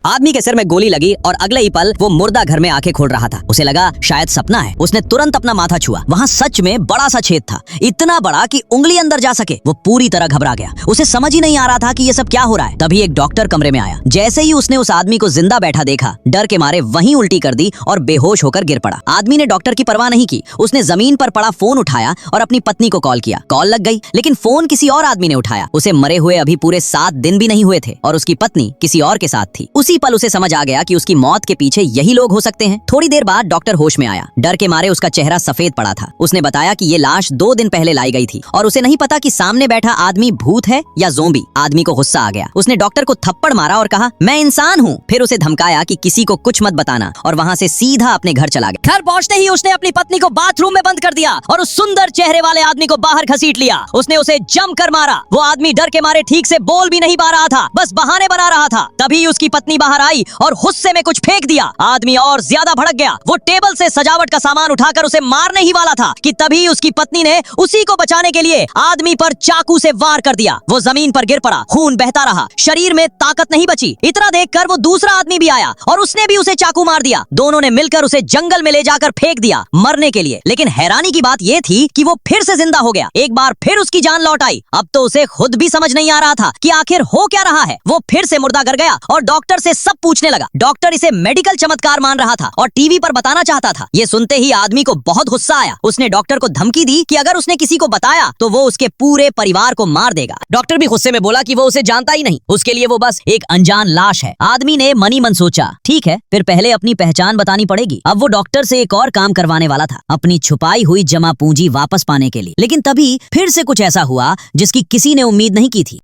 आदमी के सिर में गोली लगी और अगले ही पल वो मुर्दा घर में आंखें खोल रहा था। उसे लगा शायद सपना है। उसने तुरंत अपना माथा छुआ। वहाँ सच में बड़ा सा छेद था, इतना बड़ा कि उंगली अंदर जा सके। वो पूरी तरह घबरा गया। उसे समझ ही नहीं आ रहा था कि ये सब क्या हो रहा है। तभी एक डॉक्टर कमरे में आया। जैसे ही उसने उस आदमी को जिंदा बैठा देखा, डर के मारे वहीं उल्टी कर दी और बेहोश होकर गिर पड़ा। आदमी ने डॉक्टर की परवाह नहीं की। उसने जमीन पर पड़ा फोन उठाया और अपनी पत्नी को कॉल किया। कॉल लग गई, लेकिन फोन किसी और आदमी ने उठाया। उसे मरे हुए अभी पूरे 7 दिन भी नहीं हुए थे और उसकी पत्नी किसी और के साथ थी। उसी पल उसे समझ आ गया कि उसकी मौत के पीछे यही लोग हो सकते हैं। थोड़ी देर बाद डॉक्टर होश में आया। डर के मारे उसका चेहरा सफेद पड़ा था। उसने बताया कि ये लाश 2 दिन पहले लाई गई थी और उसे नहीं पता कि सामने बैठा आदमी भूत है या ज़ोंबी। आदमी को गुस्सा आ गया। उसने डॉक्टर को थप्पड़ मारा और कहा, मैं इंसान हूँ। फिर उसे धमकाया कि किसी को कुछ मत बताना और वहाँ से सीधा अपने घर चला गया। घर पहुँचते ही उसने अपनी पत्नी को बाथरूम में बंद कर दिया और उस सुंदर चेहरे वाले आदमी को बाहर घसीट लिया। उसने उसे जमकर मारा। वो आदमी डर के मारे ठीक से बोल भी नहीं पा रहा था, बस बहाने बना रहा था। तभी उसकी पत्नी बाहर आई और गुस्से में कुछ फेंक दिया। आदमी और ज्यादा भड़क गया। वो टेबल से सजावट का सामान उठाकर उसे मारने ही वाला था कि तभी उसकी पत्नी ने उसी को बचाने के लिए आदमी पर चाकू से वार कर दिया। वो जमीन पर गिर पड़ा। खून बहता रहा। शरीर में ताकत नहीं बची। इतना देखकर वो दूसरा आदमी भी आया और उसने भी उसे चाकू मार दिया। दोनों ने मिलकर उसे जंगल में ले जाकर फेंक दिया मरने के लिए। लेकिन हैरानी की बात यह थी कि वो फिर से जिंदा हो गया। एक बार फिर उसकी जान लौट आई। अब तो उसे खुद भी समझ नहीं आ रहा था कि आखिर हो क्या रहा है। वो फिर से मुर्दा कर गया और डॉक्टर से सब पूछने लगा। डॉक्टर इसे मेडिकल चमत्कार मान रहा था और टीवी पर बताना चाहता था। ये सुनते ही आदमी को बहुत गुस्सा आया। उसने डॉक्टर को धमकी दी कि अगर उसने किसी को बताया तो वो उसके पूरे परिवार को मार देगा। डॉक्टर भी गुस्से में बोला कि वो उसे जानता ही नहीं, उसके लिए वो बस एक अनजान लाश है। आदमी ने मनी मन सोचा, ठीक है, फिर पहले अपनी पहचान बतानी पड़ेगी। अब वो डॉक्टर से एक और काम करवाने वाला था, अपनी छुपाई हुई जमा पूंजी वापस पाने के लिए। लेकिन तभी फिर से कुछ ऐसा हुआ जिसकी किसी ने उम्मीद नहीं की थी।